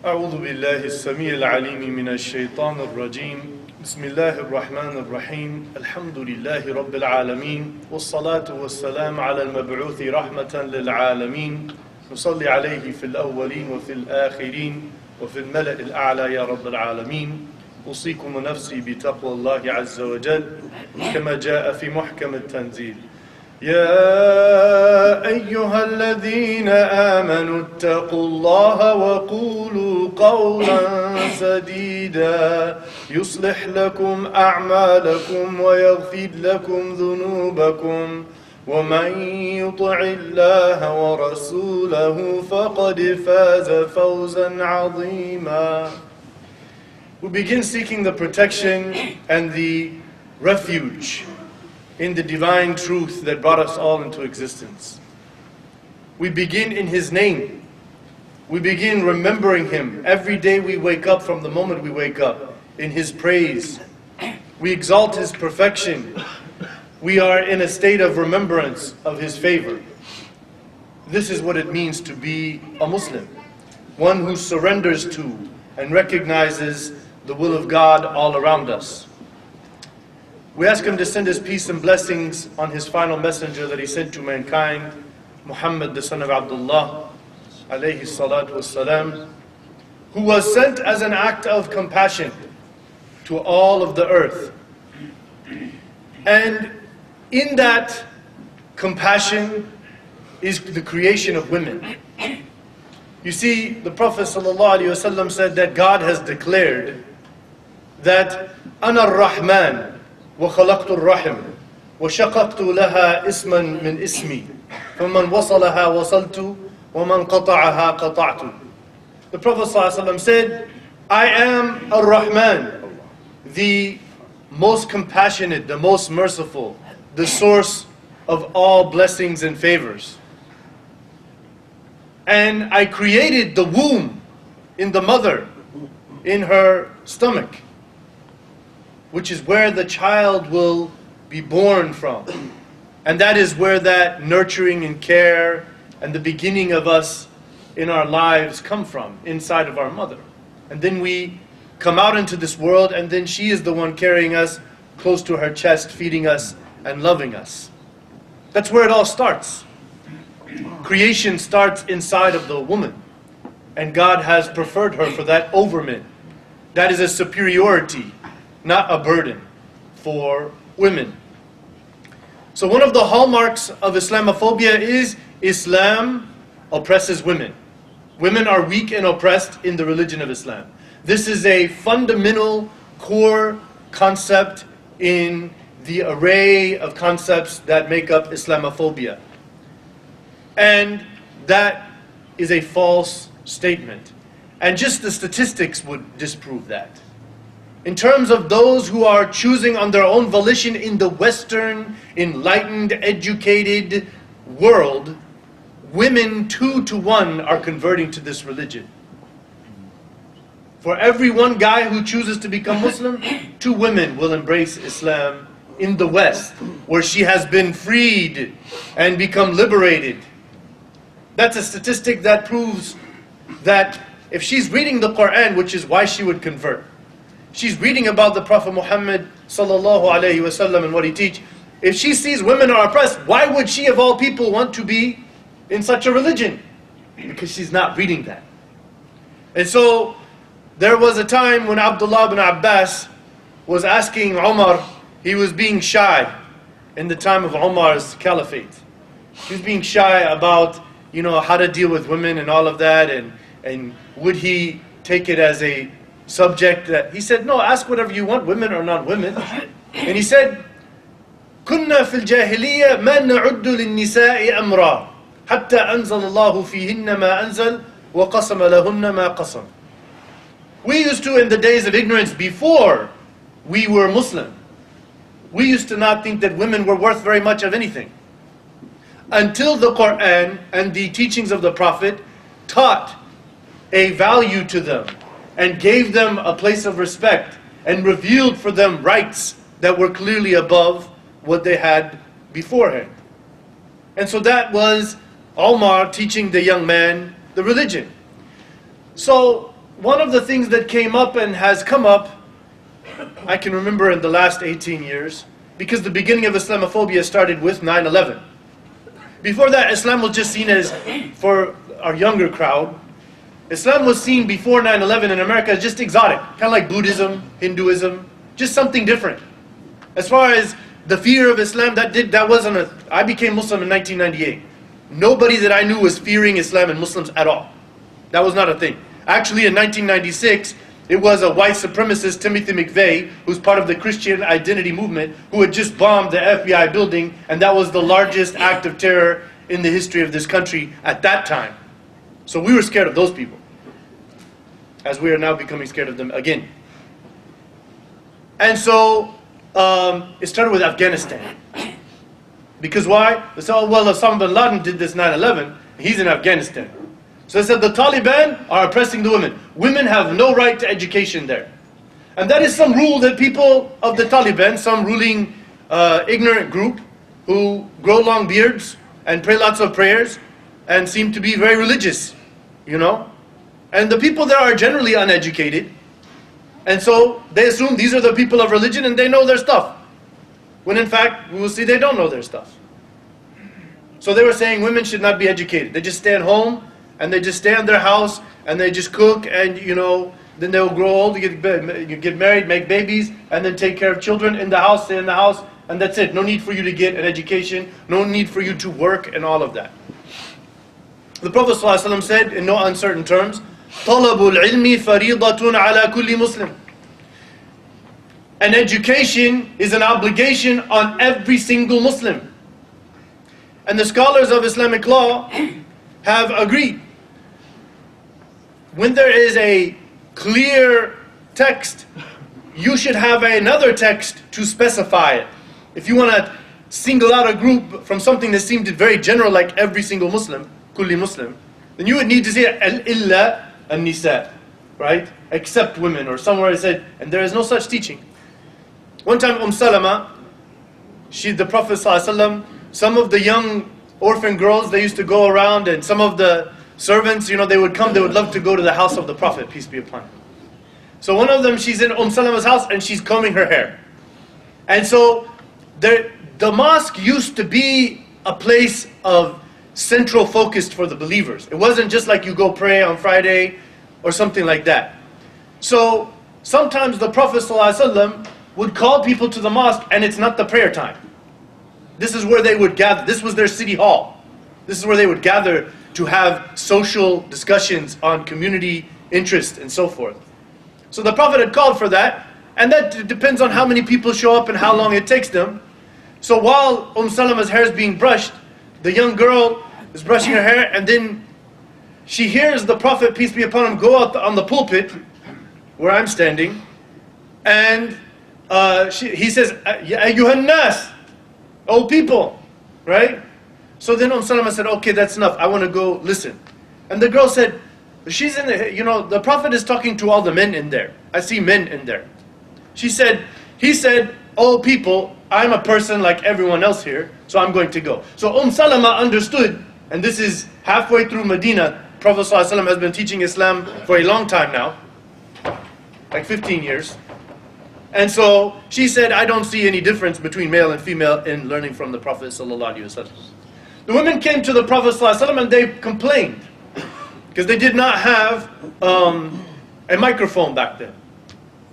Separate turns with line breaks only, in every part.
أعوذ بالله السميع العليم من الشيطان الرجيم بسم الله الرحمن الرحيم الحمد لله رب العالمين والصلاة والسلام على المبعوث رحمة للعالمين نصلي عليه في الأولين وفي الآخرين وفي الملأ الأعلى يا رب العالمين أوصيكم نفسي بتقوى الله عز وجل كما جاء في محكم التنزيل يا أيها الذين آمنوا اتقوا الله وقولوا قولا سديدا يصلح لكم أعمالكم ويغفر لكم ذنوبكم ومن يطع الله ورسوله فقد فاز فوزا عظيما. We begin seeking the protection and the refuge in the divine truth that brought us all into existence. We begin in His name. We begin remembering Him every day we wake up, from the moment we wake up, in His praise. We exalt His perfection. We are in a state of remembrance of His favor. This is what it means to be a Muslim, one who surrenders to and recognizes the will of God all around us. We ask Him to send His peace and blessings on His final messenger that He sent to mankind, Muhammad, the son of Abdullah, alayhi salatu wassalam, who was sent as an act of compassion to all of the earth. And in that compassion is the creation of women. You see, the Prophet ﷺ said that God has declared that أنا الرحمن وخلقت الرحم وشققت لها اسما من اسمي فمن وصلها وصلت ومن قطعها قطعت. The Prophet ﷺ said, I am Ar-Rahman, the most compassionate, the most merciful, the source of all blessings and favors. And I created the womb in the mother, in her stomach, which is where the child will be born from. And that is where that nurturing and care and the beginning of us in our lives come from, inside of our mother. And then we come out into this world, and then she is the one carrying us close to her chest, feeding us and loving us. That's where it all starts. Creation starts inside of the woman, and God has preferred her for that over men. That is a superiority, not a burden for women. So one of the hallmarks of Islamophobia is Islam oppresses women. Women are weak and oppressed in the religion of Islam. This is a fundamental core concept in the array of concepts that make up Islamophobia. And that is a false statement. And just the statistics would disprove that. In terms of those who are choosing on their own volition in the Western, enlightened, educated world, women 2 to 1 are converting to this religion. For every one guy who chooses to become Muslim, 2 women will embrace Islam in the West, where she has been freed and become liberated. That's a statistic that proves that if she's reading the Quran, which is why she would convert, she's reading about the Prophet Muhammad sallallahu alaihi wasallam and what he teach. If she sees women are oppressed, why would she of all people want to be in such a religion? Because she's not reading that. And so there was a time when Abdullah ibn Abbas was asking Umar, he was being shy in the time of Umar's caliphate. He was being shy about, how to deal with women and all of that, and would he take it as a subject that, he said, no, ask whatever you want, women or not women. And he said, كنا في الجاهلية ما نعد للنساء أمرا حتى أنزل الله فيهن ما أنزل وقسم لهن ما قسم. We used to, in the days of ignorance before we were Muslim, we used to not think that women were worth very much of anything. Until the Quran and the teachings of the Prophet taught a value to them and gave them a place of respect and revealed for them rights that were clearly above what they had beforehand. And so that was Omar teaching the young man the religion. So one of the things that came up and has come up, I can remember in the last 18 years, because the beginning of Islamophobia started with 9/11. Before that, Islam was just seen as, for our younger crowd, Islam was seen before 9/11 in America as just exotic, kind of like Buddhism, Hinduism, just something different. As far as the fear of Islam, that wasn't a. I became Muslim in 1998. Nobody that I knew was fearing Islam and Muslims at all. That was not a thing. Actually, in 1996, it was a white supremacist, Timothy McVeigh, who's part of the Christian identity movement, who had just bombed the FBI building, and that was the largest act of terror in the history of this country at that time. So we were scared of those people, as we are now becoming scared of them again. And so it started with Afghanistan. Because why? They said, oh, well, Osama bin Laden did this 9/11, he's in Afghanistan. So they said the Taliban are oppressing the women. Women have no right to education there. And that is some rule that people of the Taliban, some ruling ignorant group who grow long beards and pray lots of prayers and seem to be very religious, you know. And the people there are generally uneducated. And so they assume these are the people of religion and they know their stuff. When in fact, we will see they don't know their stuff. So they were saying women should not be educated. They just stay at home and they just stay in their house and they just cook and, you know, then they'll grow old, you get married, make babies, and then take care of children in the house, stay in the house, and that's it. No need for you to get an education, no need for you to work and all of that. The Prophet ﷺ said in no uncertain terms, طَلَبُ الْعِلْمِ فَرِيضَةٌ عَلَى كُلِّ مُسْلِمٍ. And education is an obligation on every single Muslim. And the scholars of Islamic law have agreed. When there is a clear text, you should have another text to specify it. If you want to single out a group from something that seemed very general, like every single Muslim, kulli Muslim, then you would need to say illa an-nisa, right? Except women, or somewhere it said, and there is no such teaching. One time Salama, the Prophet ﷺ, some of the young orphan girls, they used to go around, and some of the servants, you know, they would come, they would love to go to the house of the Prophet, peace be upon him. So one of them, she's in Salama's house and she's combing her hair. And so the mosque used to be a place of central focus for the believers. It wasn't just like you go pray on Friday or something like that. So sometimes the Prophet ﷺ would call people to the mosque and it's not the prayer time. This is where they would gather. This was their city hall. This is where they would gather to have social discussions on community interest and so forth. So the Prophet had called for that, and that depends on how many people show up and how long it takes them. So while Salama's hair is being brushed, the young girl is brushing her hair, and then she hears the Prophet, peace be upon him, go out on the pulpit where I'm standing, and he says, Ya ayyuhan nas, O people, right? So then Salama said, okay, that's enough, I want to go listen. And the girl said, she's in the, you know, the Prophet is talking to all the men in there. I see men in there. He said, oh people, I'm a person like everyone else here, so I'm going to go. So Salama understood, and this is halfway through Medina. Prophet ﷺ has been teaching Islam for a long time now, like 15 years. And so she said, I don't see any difference between male and female in learning from the Prophet ﷺ. The women came to the Prophet ﷺ and they complained, because they did not have a microphone back then.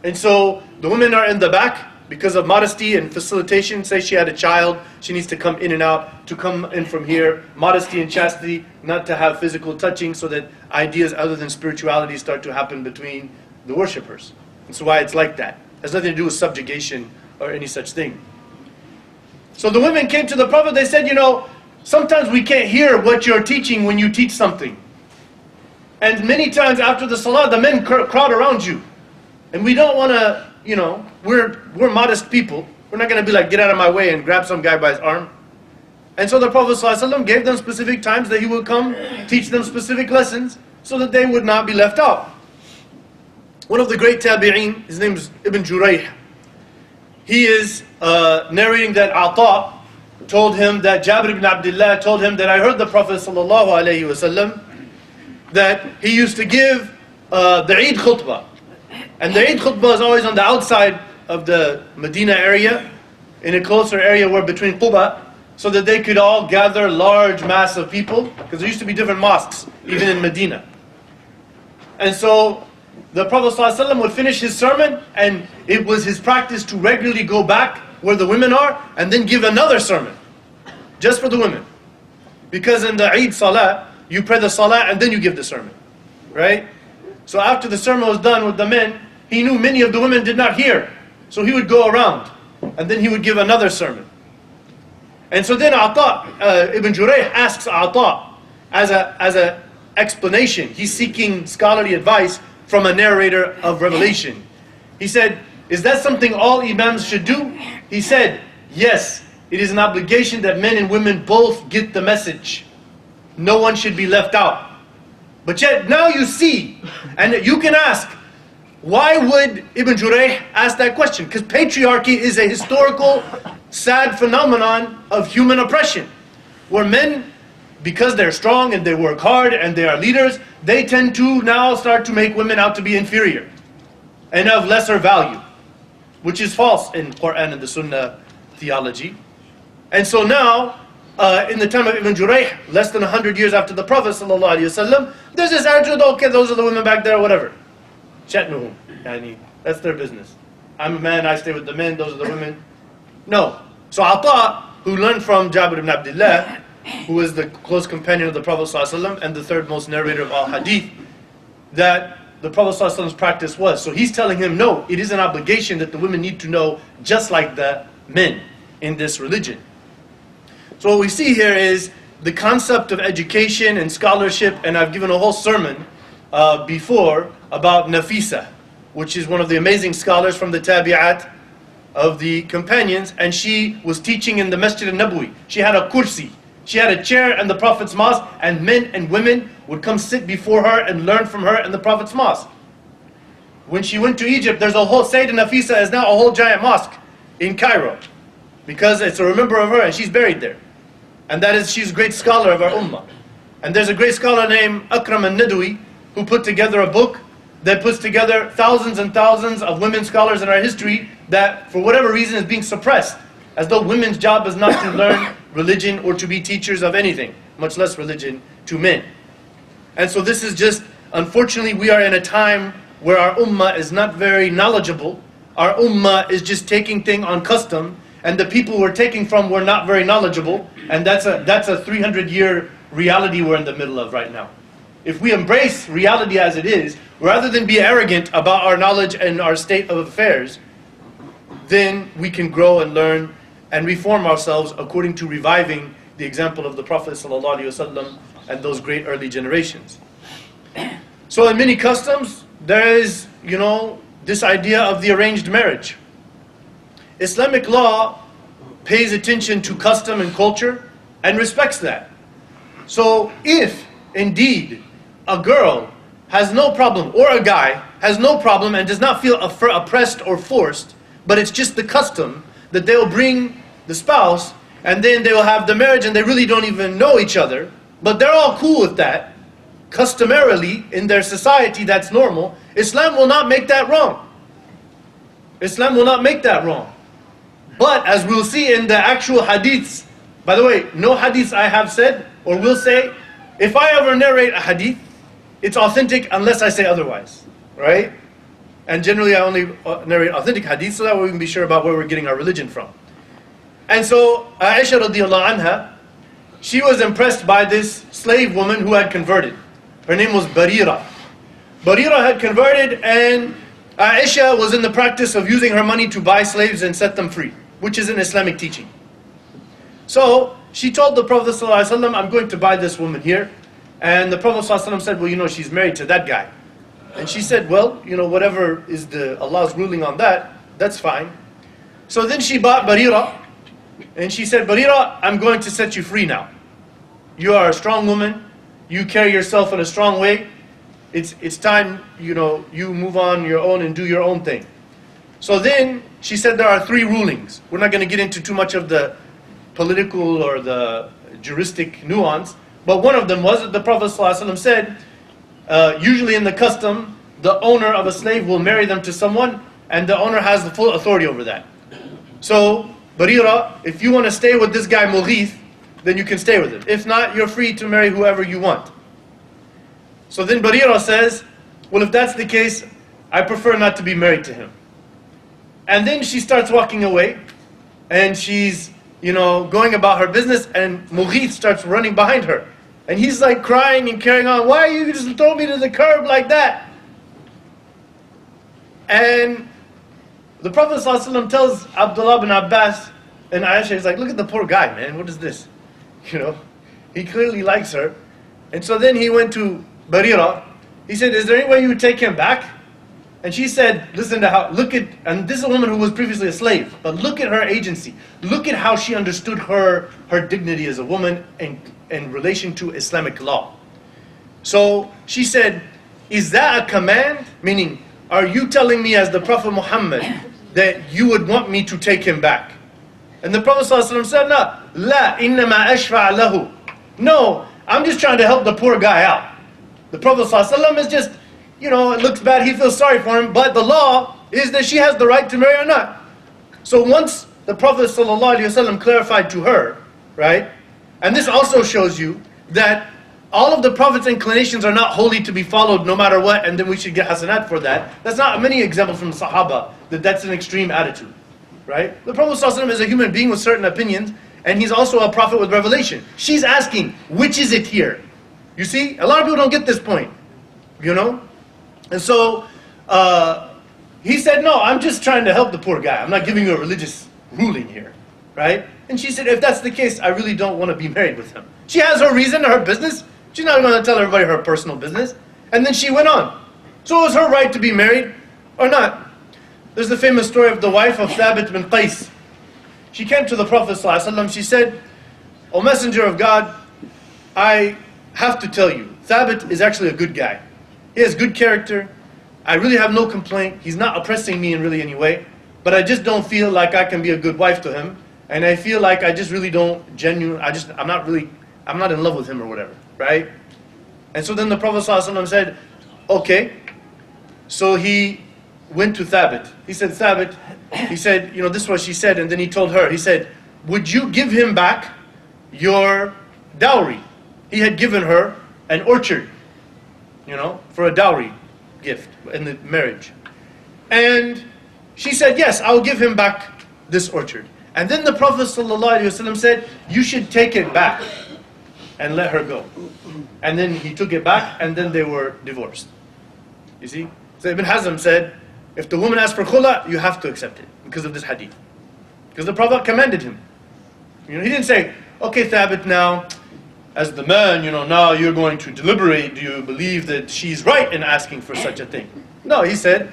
And so the women are in the back because of modesty and facilitation. Say she had a child, she needs to come in and out, to come in from here. Modesty and chastity, not to have physical touching, so that ideas other than spirituality start to happen between the worshippers. That's why it's like that. It has nothing to do with subjugation or any such thing. So the women came to the Prophet, they said, you know, sometimes we can't hear what you're teaching when you teach something. And many times after the salah, the men crowd around you. And we don't want to, you know, we're modest people. We're not going to be like, get out of my way and grab some guy by his arm. And so the Prophet ﷺ gave them specific times that he would come, teach them specific lessons, so that they would not be left out. One of the great tabi'een, his name is Ibn Jurayh. He is narrating that Ata told him, that Jabir ibn Abdullah told him that I heard the Prophet ﷺ that he used to give the Eid khutbah. And the Eid khutbah is always on the outside of the Medina area, in a closer area where between Quba, so that they could all gather large mass of people, because there used to be different mosques, even in Medina. And so the Prophet ﷺ would finish his sermon, and it was his practice to regularly go back where the women are, and then give another sermon, just for the women. Because in the Eid Salah, you pray the Salah and then you give the sermon, right? So after the sermon was done with the men, he knew many of the women did not hear. So he would go around, and then he would give another sermon. And so then Ibn Jurayh asks Ata as a explanation. He's seeking scholarly advice from a narrator of revelation. He said, is that something all imams should do? He said, yes, it is an obligation that men and women both get the message. No one should be left out. But yet now you see, and you can ask, why would Ibn Jurayh ask that question? Because patriarchy is a historical, sad phenomenon of human oppression, where men, because they're strong and they work hard and they are leaders, they tend to now start to make women out to be inferior and of lesser value, which is false in Quran and the Sunnah theology. And so now, in the time of Ibn Jurayh, less than 100 years after the Prophet ﷺ, there's this attitude, okay, those are the women back there, whatever. Shatnuhum, yani, that's their business. I'm a man, I stay with the men, those are the women. No. So Ata, who learned from Jabir ibn Abdullah, who is the close companion of the Prophet ﷺ and the third most narrator of all hadith, that the Prophet ﷺ's practice was. So he's telling him, no, it is an obligation that the women need to know just like the men in this religion. So what we see here is the concept of education and scholarship, and I've given a whole sermon before about Nafisa, which is one of the amazing scholars from the Tabi'at of the companions, and she was teaching in the Masjid al-Nabawi. She had a kursi. She had a chair in the Prophet's mosque, and men and women would come sit before her and learn from her in the Prophet's mosque. When she went to Egypt, there's a whole, Sayyidah Nafisa is now a whole giant mosque in Cairo, because it's a remember of her, and she's buried there. And that is, she's a great scholar of our ummah. And there's a great scholar named Akram al-Nadwi, who put together a book that puts together thousands and thousands of women scholars in our history that, for whatever reason, is being suppressed, as though women's job is not to learn religion or to be teachers of anything, much less religion, to men. And so this is just, unfortunately, we are in a time where our ummah is not very knowledgeable. Our ummah is just taking things on custom, and the people we're taking from were not very knowledgeable, and that's a 300-year reality we're in the middle of right now. If we embrace reality as it is, rather than be arrogant about our knowledge and our state of affairs, then we can grow and learn and reform ourselves according to reviving the example of the Prophet ﷺ and those great early generations. So in many customs, there is, this idea of the arranged marriage. Islamic law pays attention to custom and culture and respects that. So if indeed a girl has no problem, or a guy has no problem and does not feel oppressed or forced, but it's just the custom that they will bring the spouse, and then they will have the marriage, and they really don't even know each other, but they're all cool with that. Customarily, in their society, that's normal. Islam will not make that wrong. Islam will not make that wrong. But as we'll see in the actual hadiths, by the way, no hadiths I have said or will say, if I ever narrate a hadith, it's authentic unless I say otherwise, right? And generally I only narrate authentic hadith, so that way we can be sure about where we're getting our religion from. And so Aisha radiallahu anha, she was impressed by this slave woman who had converted. Her name was Barira. Barira had converted, and Aisha was in the practice of using her money to buy slaves and set them free, which is an Islamic teaching. So she told the Prophet ﷺ, I'm going to buy this woman here. And the Prophet ﷺ said, well, she's married to that guy. And she said, well, whatever is Allah's ruling on that, that's fine. So then she bought Barira, and she said, Barira, I'm going to set you free now. You are a strong woman. You carry yourself in a strong way. It's time, you move on your own and do your own thing. So then she said there are 3 rulings. We're not going to get into too much of the political or the juristic nuance, but one of them was that the Prophet ﷺ said, usually in the custom, the owner of a slave will marry them to someone, and the owner has the full authority over that. So, Barira, if you want to stay with this guy Mughith, then you can stay with him. If not, you're free to marry whoever you want. So then Barira says, well, if that's the case, I prefer not to be married to him. And then she starts walking away, and she's, going about her business, and Mughith starts running behind her. And he's like crying and carrying on. Why you just throw me to the curb like that? And the Prophet ﷺ tells Abdullah bin Abbas and Aisha, he's like, look at the poor guy, man. What is this? He clearly likes her. And so then he went to Barira. He said, is there any way you would take him back? And she said, listen to how, and this is a woman who was previously a slave, but look at her agency. Look at how she understood her dignity as a woman in relation to Islamic law. So she said, is that a command? Meaning, are you telling me as the Prophet Muhammad that you would want me to take him back? And the Prophet ﷺ said, no, la innama ashfa' lahu. No, I'm just trying to help the poor guy out. The Prophet ﷺ is just, it looks bad, he feels sorry for him, but the law is that she has the right to marry or not. So once the Prophet ﷺ clarified to her, right, and this also shows you that all of the Prophet's inclinations are not wholly to be followed no matter what, and then we should get hasanat for that. That's not many examples from the Sahaba that's an extreme attitude, right? The Prophet ﷺ is a human being with certain opinions, and he's also a prophet with revelation. She's asking, which is it here? You see, a lot of people don't get this point, And so he said, no, I'm just trying to help the poor guy. I'm not giving you a religious ruling here, right? And she said, if that's the case, I really don't want to be married with him. She has her reason, her business. She's not going to tell everybody her personal business. And then she went on. So it was her right to be married or not. There's the famous story of the wife of Thabit bin Qais. She came to the Prophet ﷺ. She said, O Messenger of God, I have to tell you, Thabit is actually a good guy. He has good character. I really have no complaint. He's not oppressing me in really any way. But I just don't feel like I can be a good wife to him. And I feel like I just really don't I'm not in love with him or whatever, right? And so then the Prophet ﷺ said, okay. So he went to Thabit. He said, Thabit, he said, this is what she said. And then he told her, he said, would you give him back your dowry? He had given her an orchard, for a dowry gift in the marriage. And she said, yes, I'll give him back this orchard. And then the Prophet ﷺ said, you should take it back and let her go. And then he took it back, and then they were divorced. You see? So Ibn Hazm said, if the woman asks for khula, you have to accept it because of this hadith. Because the Prophet commanded him. He didn't say, okay, Thabit, now, as the man, now you're going to deliberate. Do you believe that she's right in asking for such a thing? No, he said,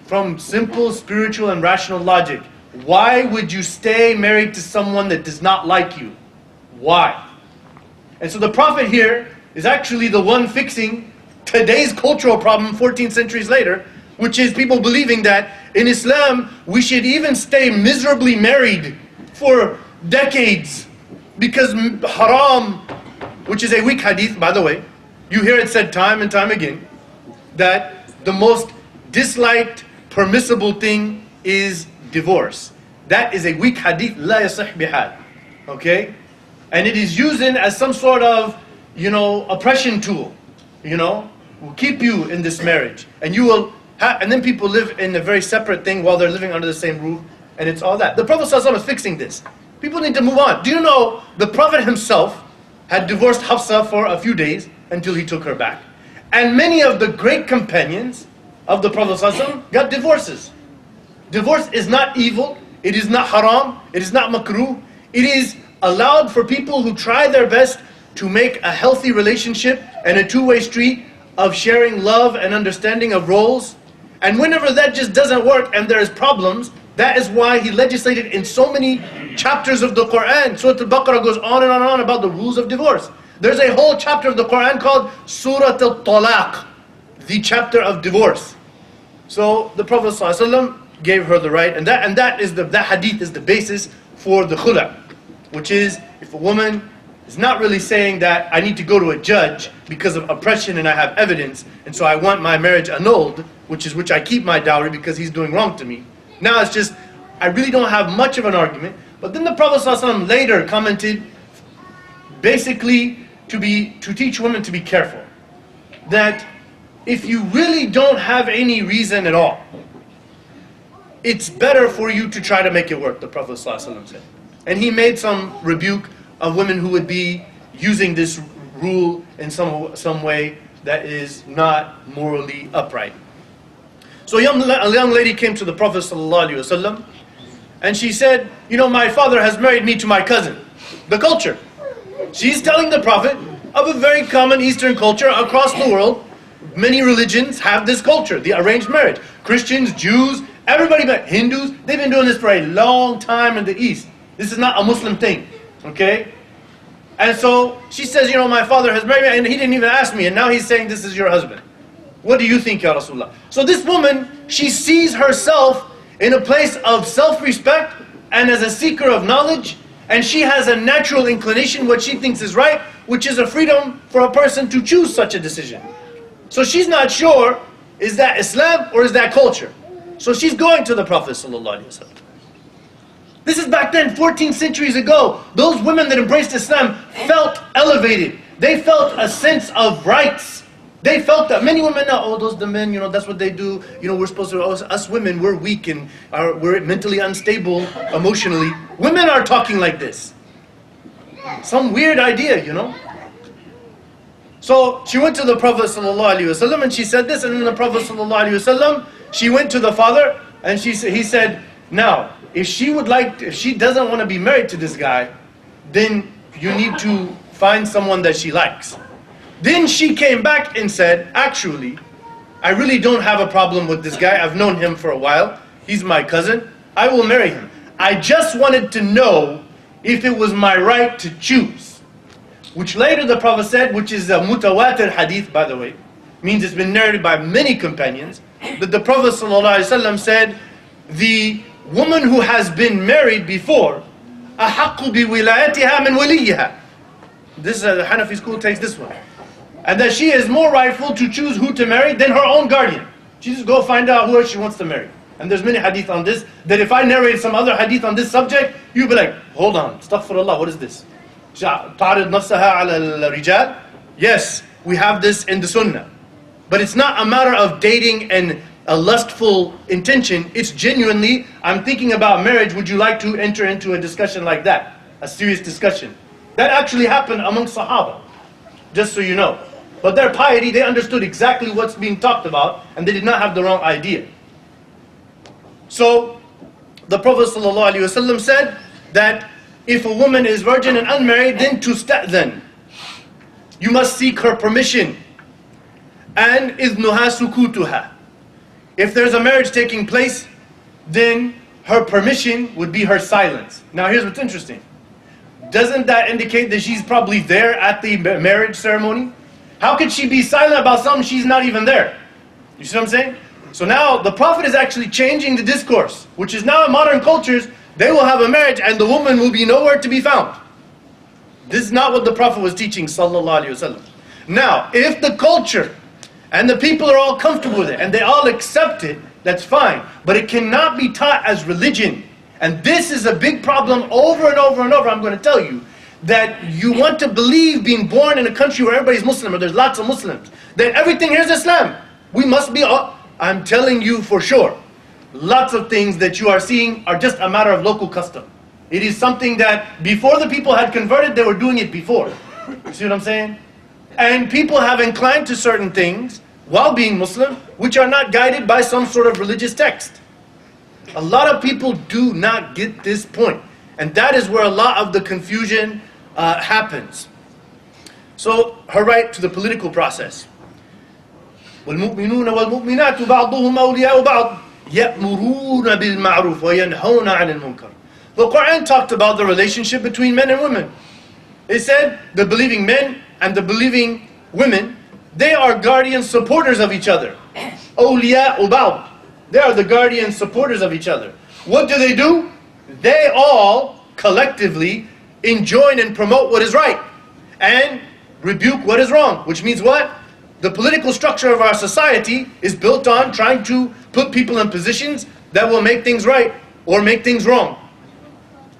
from simple spiritual and rational logic, why would you stay married to someone that does not like you? Why? And so the Prophet here is actually the one fixing today's cultural problem 14 centuries later, which is people believing that in Islam we should even stay miserably married for decades because haram, which is a weak hadith, by the way. You hear it said time and time again that the most disliked permissible thing is divorce. That is a weak hadith, la yasih bihal. Okay? And it is used as some sort of, oppression tool. Will keep you in this marriage. And you will and then people live in a very separate thing while they're living under the same roof. And it's all that. The Prophet ﷺ is fixing this. People need to move on. Do you know the Prophet himself had divorced Hafsa for a few days until he took her back. And many of the great companions of the Prophet ﷺ got divorces. Divorce is not evil. It is not haram. It is not makruh. It is allowed for people who try their best to make a healthy relationship and a two-way street of sharing love and understanding of roles. And whenever that just doesn't work and there's problems, that is why he legislated in so many chapters of the Quran. Surah Al-Baqarah goes on and on about the rules of divorce. There's a whole chapter of the Quran called Surah Al-Talaq, the chapter of divorce. So the Prophet ﷺ gave her the right, and that hadith is the basis for the khula, which is if a woman It's not really saying that I need to go to a judge because of oppression and I have evidence, and so I want my marriage annulled, which I keep my dowry because he's doing wrong to me. Now it's just, I really don't have much of an argument. But then the Prophet ﷺ later commented, basically to teach women to be careful. That if you really don't have any reason at all, it's better for you to try to make it work, the Prophet ﷺ said. And he made some rebuke of women who would be using this rule in some way that is not morally upright. So a young lady came to the Prophet ﷺ and she said, you know, my father has married me to my cousin. The culture. She's telling the Prophet of a very common Eastern culture across the world. Many religions have this culture, the arranged marriage. Christians, Jews, everybody but Hindus, they've been doing this for a long time in the East. This is not a Muslim thing, okay? And so she says, you know, my father has married me and he didn't even ask me, and now he's saying this is your husband. What do you think, Ya Rasulullah? So this woman, she sees herself in a place of self-respect and as a seeker of knowledge, and she has a natural inclination, what she thinks is right, which is a freedom for a person to choose such a decision. So she's not sure, is that Islam or is that culture? So she's going to the Prophet ﷺ. This is back then, 14 centuries ago. Those women that embraced Islam felt elevated. They felt a sense of rights. They felt that many women now, oh, those the men, you know, that's what they do. You know, we're supposed to, us women, we're weak and we're mentally unstable emotionally. Women are talking like this. Some weird idea, you know. So she went to the Prophet ﷺ and she said this, and then the Prophet ﷺ, she went to the father and he said, now, if she doesn't want to be married to this guy, then you need to find someone that she likes. Then she came back and said, actually, I really don't have a problem with this guy. I've known him for a while. He's my cousin. I will marry him. I just wanted to know if it was my right to choose. Which later the Prophet said, which is a mutawatir hadith, by the way, means it's been narrated by many companions, that the Prophet ﷺ said, the woman who has been married before, أَحَقُّ بِوِلَايَتِهَا مِنْ وَلِيِّهَا. This the Hanafi school takes this one. And that she is more rightful to choose who to marry than her own guardian. She just go find out who she wants to marry. And there's many hadith on this, that if I narrate some other hadith on this subject, you'll be like, hold on, astaghfirullah, what is this? تَعْرِضْ نَفْسَهَا عَلَى الرِّجَالِ. Yes, we have this in the sunnah. But it's not a matter of dating and a lustful intention. It's genuinely, I'm thinking about marriage, would you like to enter into a discussion like that? A serious discussion. That actually happened among Sahaba, just so you know. But their piety, they understood exactly what's being talked about, and they did not have the wrong idea. So, the Prophet ﷺ said that if a woman is virgin and unmarried, then tusta'dhan. You must seek her permission. And idnuha sukutuha. If there's a marriage taking place, then her permission would be her silence. Now here's what's interesting. Doesn't that indicate that she's probably there at the marriage ceremony? How could she be silent about something she's not even there? You see what I'm saying? So now the Prophet is actually changing the discourse, which is now in modern cultures, they will have a marriage and the woman will be nowhere to be found. This is not what the Prophet was teaching, sallallahu alaihi wasallam. Now, if the culture and the people are all comfortable with it and they all accept it, that's fine. But it cannot be taught as religion. And this is a big problem over and over and over. I'm going to tell you that you want to believe, being born in a country where everybody's Muslim, or there's lots of Muslims, that everything here is Islam. We must be, I'm telling you for sure, lots of things that you are seeing are just a matter of local custom. It is something that before the people had converted, they were doing it before. You see what I'm saying? And people have inclined to certain things while being Muslim, which are not guided by some sort of religious text. A lot of people do not get this point. And that is where a lot of the confusion happens. So, her right to the political process. وَالْمُؤْمِنُونَ وَالْمُؤْمِنَاتُ بَعْضُهُمْ أَوْلِيَاءُ بَعْضٍ يَأْمُرُونَ بِالْمَعْرُوفِ وَيَنْهَوْنَ عَنِ الْمُنْكَرِ. The Quran talked about the relationship between men and women. It said the believing men and the believing women, they are guardian supporters of each other. أَوْلِيَاءُ بَعْضٍ. They are the guardian supporters of each other. What do? They all collectively enjoin and promote what is right. and rebuke what is wrong. Which means what? The political structure of our society is built on trying to put people in positions that will make things right or make things wrong.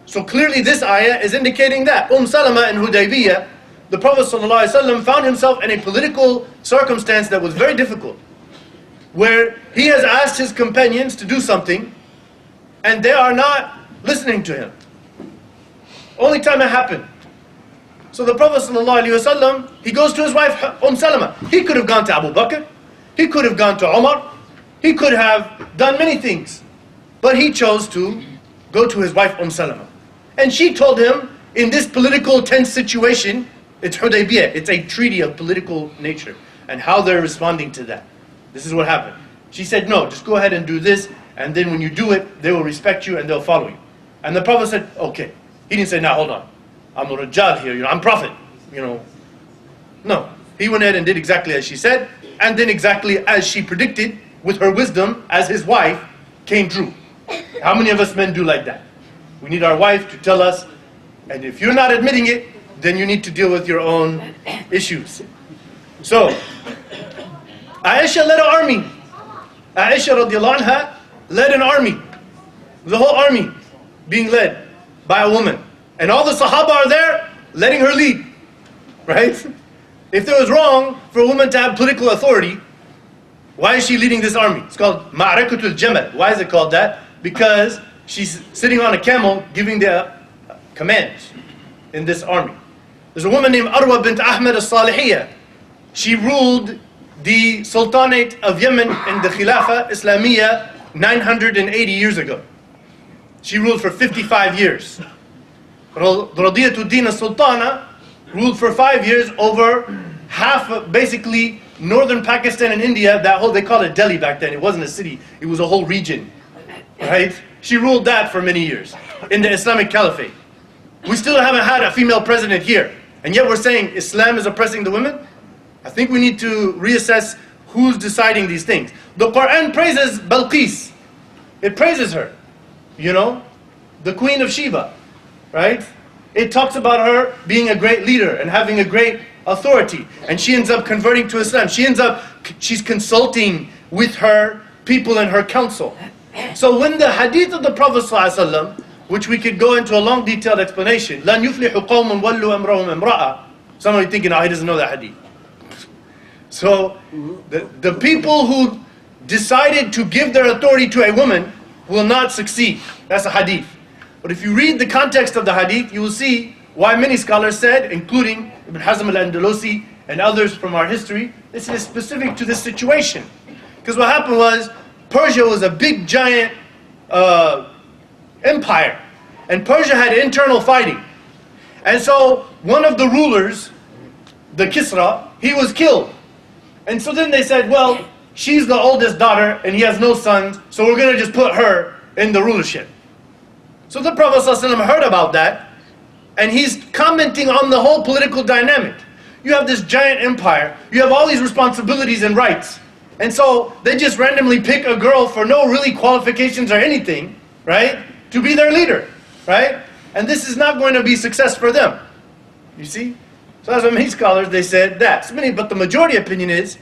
So clearly this ayah is indicating that. Salama in Hudaybiyah, the Prophet ﷺ found himself in a political circumstance that was very difficult, where he has asked his companions to do something and they are not listening to him. Only time it happened. So the Prophet ﷺ, he goes to his wife Salama. He could have gone to Abu Bakr, he could have gone to Umar, he could have done many things, but he chose to go to his wife Salama. And she told him, in this political tense situation, it's Hudaybiyah, it's a treaty of political nature, and how they're responding to that. This is what happened. She said, no, just go ahead and do this, and then when you do it, they will respect you and they'll follow you. And the Prophet said, okay. He didn't say, now hold on, I'm a Rajal here, I'm prophet, No, he went ahead and did exactly as she said, and then exactly as she predicted, with her wisdom as his wife, came true. How many of us men do like that? We need our wife to tell us, and if you're not admitting it, then you need to deal with your own issues. So, Aisha led an army. Aisha radiallahu anha led an army. The whole army being led by a woman. And all the Sahaba are there letting her lead. Right? If it was wrong for a woman to have political authority, why is she leading this army? It's called Ma'arakatul Jamal. Why is it called that? Because she's sitting on a camel giving the commands in this army. There's a woman named Arwa bint Ahmed al-Salihiyya. She ruled the Sultanate of Yemen in the Khilafah Islamiyya 980 years ago. She ruled for 55 years. Radiyatuddin al-Sultana ruled for 5 years over half of basically northern Pakistan and India. That whole, they called it Delhi back then. It wasn't a city, it was a whole region. Right? She ruled that for many years in the Islamic Caliphate. We still haven't had a female president here. And yet we're saying Islam is oppressing the women? I think we need to reassess who's deciding these things. The Quran praises Balqis. It praises her. The Queen of Sheba. Right? It talks about her being a great leader and having a great authority. And she ends up converting to Islam. She's consulting with her people and her council. So when the hadith of the Prophet ﷺ, which we could go into a long detailed explanation, لَنْ يُفْلِحُ قَوْمٌ وَلُّوا أَمْرَهُمْ إِمْرَأَةً. Somebody thinking, he doesn't know that hadith. So the people who decided to give their authority to a woman will not succeed. That's a hadith. But if you read the context of the hadith, you will see why many scholars said, including Ibn Hazm al-Andalusi and others from our history, this is specific to this situation. Because what happened was, Persia was a big giant empire, and Persia had internal fighting. And so one of the rulers, the Kisra, he was killed. And so then they said, well, she's the oldest daughter and he has no sons, so we're going to just put her in the rulership. So the Prophet ﷺ heard about that, and he's commenting on the whole political dynamic. You have this giant empire, you have all these responsibilities and rights, and so they just randomly pick a girl for no really qualifications or anything, right, to be their leader, right? And this is not going to be success for them. You see? So that's what many scholars, they said that. But the majority opinion is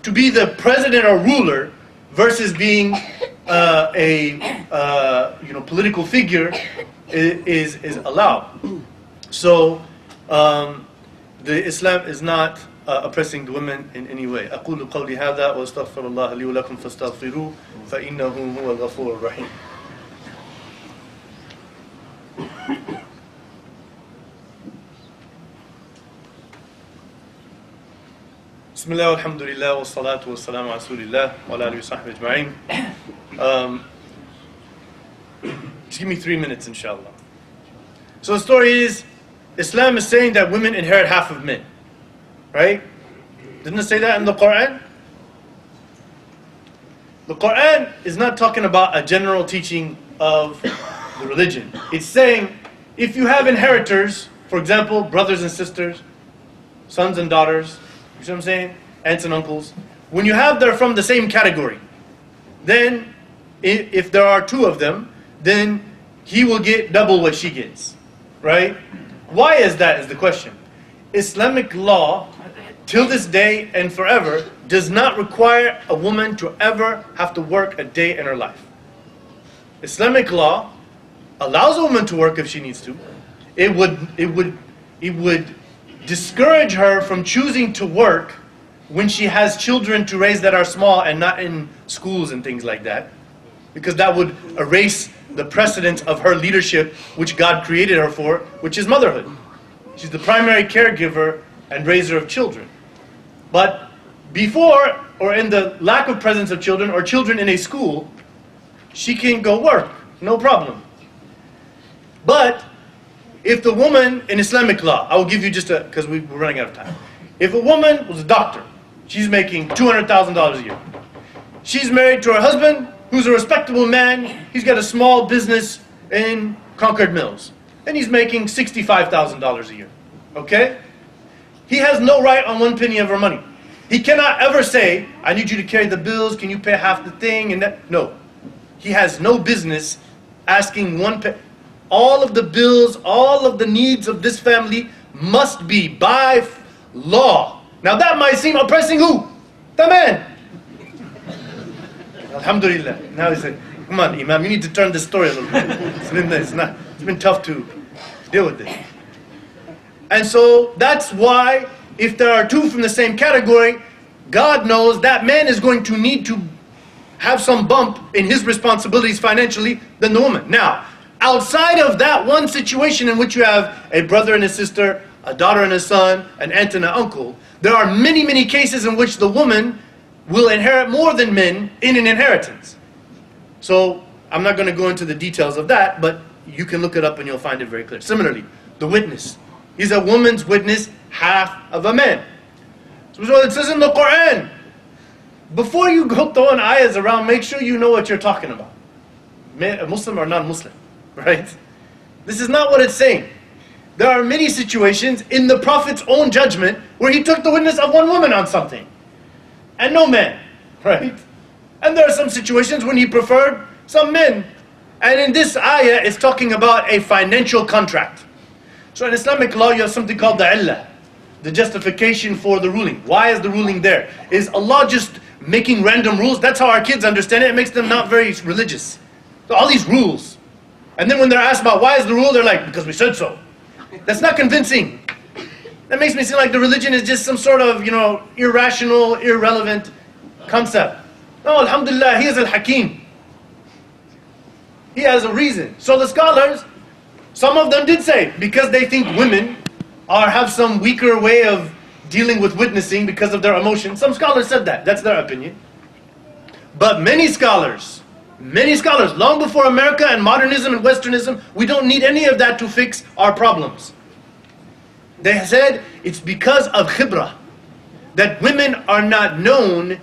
to be the president or ruler versus being a political figure is allowed. So the Islam is not oppressing the women in any way. أقول قولي هذا وأستغفر الله لي ولكم فاستغفروه فإنه هو الغفور الرحيم. بسم الله والحمد لله والصلاة والسلام على رسول الله وعلى آله وصحبه أجمعين. Just give me 3 minutes, inshallah. So the story is, Islam is saying that women inherit half of men. Right? Didn't it say that in the Quran? The Quran is not talking about a general teaching of the religion. It's saying, if you have inheritors, for example, brothers and sisters, sons and daughters, you see what I'm saying? Aunts and uncles. When you have them from the same category, then if there are 2 of them, then he will get double what she gets. Right? Why is that is the question. Islamic law, till this day and forever, does not require a woman to ever have to work a day in her life. Islamic law allows a woman to work if she needs to. It would discourage her from choosing to work when she has children to raise that are small and not in schools and things like that, because that would erase the precedence of her leadership, which God created her for, which is motherhood. She's the primary caregiver and raiser of children. But before, or in the lack of presence of children, or children in a school, she can go work, no problem. But if the woman in Islamic law, I will give you just because we're running out of time. If a woman was a doctor, she's making $200,000 a year. She's married to her husband, who's a respectable man. He's got a small business in Concord Mills, and he's making $65,000 a year. Okay? He has no right on one penny of her money. He cannot ever say, I need you to carry the bills, can you pay half the thing? And that. No. He has no business asking one penny. All of the bills, all of the needs of this family must be by law. Now that might seem oppressing who? The man. Alhamdulillah. Now he said, come on, Imam, you need to turn this story a little bit. It's been tough to deal with this. And so that's why if there are two from the same category, God knows that man is going to need to have some bump in his responsibilities financially than the woman. Now, outside of that one situation in which you have a brother and a sister, a daughter and a son, an aunt and an uncle, there are many, many cases in which the woman will inherit more than men in an inheritance. So, I'm not going to go into the details of that, but you can look it up and you'll find it very clear. Similarly, the witness. Is a woman's witness half of a man? So it says in the Quran, before you go throwing ayahs around, make sure you know what you're talking about. Muslim or non-Muslim, right? This is not what it's saying. There are many situations in the Prophet's own judgment where he took the witness of one woman on something and no man, right? And there are some situations when he preferred some men. And in this ayah, it's talking about a financial contract. So in Islamic law, you have something called the illah, the justification for the ruling. Why is the ruling there? Is Allah just making random rules? That's how our kids understand it. It makes them not very religious. So all these rules. And then when they're asked about why is the rule, they're like, because we said so. That's not convincing. That makes me seem like the religion is just some sort of, irrational, irrelevant concept. No, alhamdulillah, he is al-Hakim. He has a reason. So the scholars, some of them did say, because they think women have some weaker way of dealing with witnessing because of their emotions. Some scholars said that. That's their opinion. But many scholars, long before America and modernism and westernism, we don't need any of that to fix our problems. They said it's because of khibra, that women are not known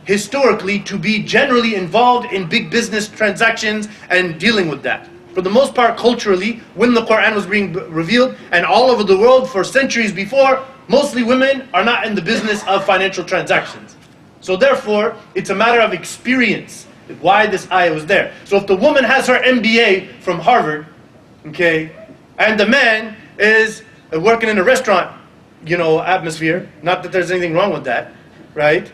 historically to be generally involved in big business transactions and dealing with that. For the most part, culturally, when the Quran was being revealed, and all over the world for centuries before, mostly women are not in the business of financial transactions. So therefore, it's a matter of experience, why this ayah was there. So if the woman has her MBA from Harvard, okay, and the man is working in a restaurant, atmosphere, not that there's anything wrong with that, right?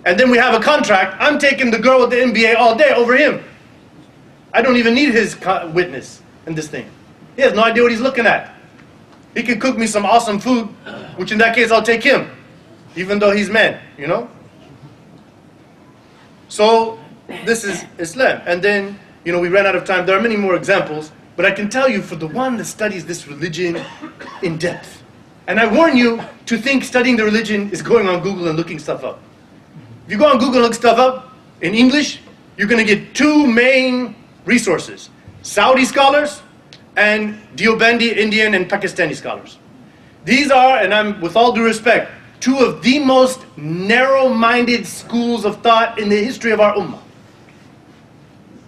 And then we have a contract, I'm taking the girl with the MBA all day over him. I don't even need his witness in this thing. He has no idea what he's looking at. He can cook me some awesome food, which in that case I'll take him, even though he's man, So this is Islam. And then, we ran out of time. There are many more examples, but I can tell you for the one that studies this religion in depth. And I warn you to think studying the religion is going on Google and looking stuff up. If you go on Google and look stuff up in English, you're going to get two main resources: Saudi scholars and Deobandi Indian and Pakistani scholars. These are, and I'm with all due respect, two of the most narrow-minded schools of thought in the history of our ummah.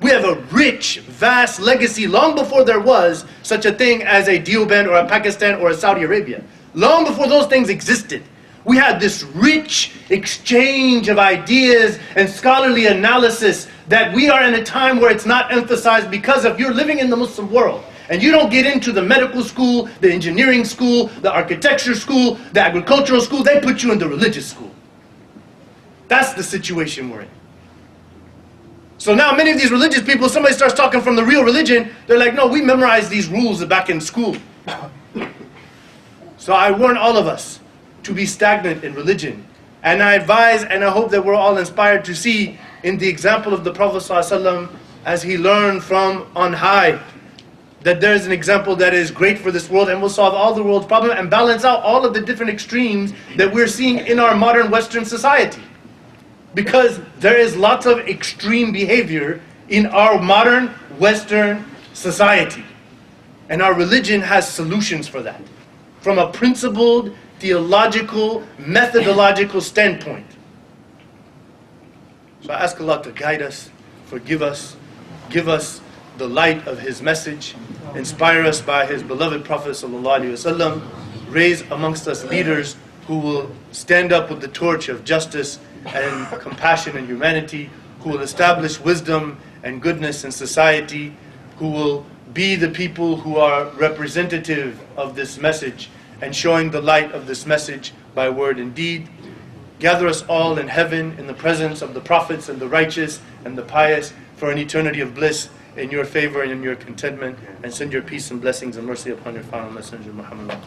We have a rich, vast legacy long before there was such a thing as a Deoband or a Pakistan or a Saudi Arabia. Long before those things existed. We had this rich exchange of ideas and scholarly analysis that we are in a time where it's not emphasized because of you're living in the Muslim world. And you don't get into the medical school, the engineering school, the architecture school, the agricultural school. They put you in the religious school. That's the situation we're in. So now many of these religious people, somebody starts talking from the real religion, they're like, no, we memorized these rules back in school. So I warn all of us to be stagnant in religion. And I advise and I hope that we're all inspired to see in the example of the Prophet ﷺ as he learned from on high, that there is an example that is great for this world and will solve all the world's problems and balance out all of the different extremes that we're seeing in our modern Western society. Because there is lots of extreme behavior in our modern Western society. And our religion has solutions for that. From a principled, theological, methodological standpoint. So I ask Allah to guide us, forgive us, give us the light of His message, inspire us by His beloved Prophet ﷺ, raise amongst us leaders who will stand up with the torch of justice and compassion and humanity, who will establish wisdom and goodness in society, who will be the people who are representative of this message and showing the light of this message by word and deed. Gather us all in heaven in the presence of the prophets and the righteous and the pious for an eternity of bliss in your favor and in your contentment, and send your peace and blessings and mercy upon your final messenger Muhammad.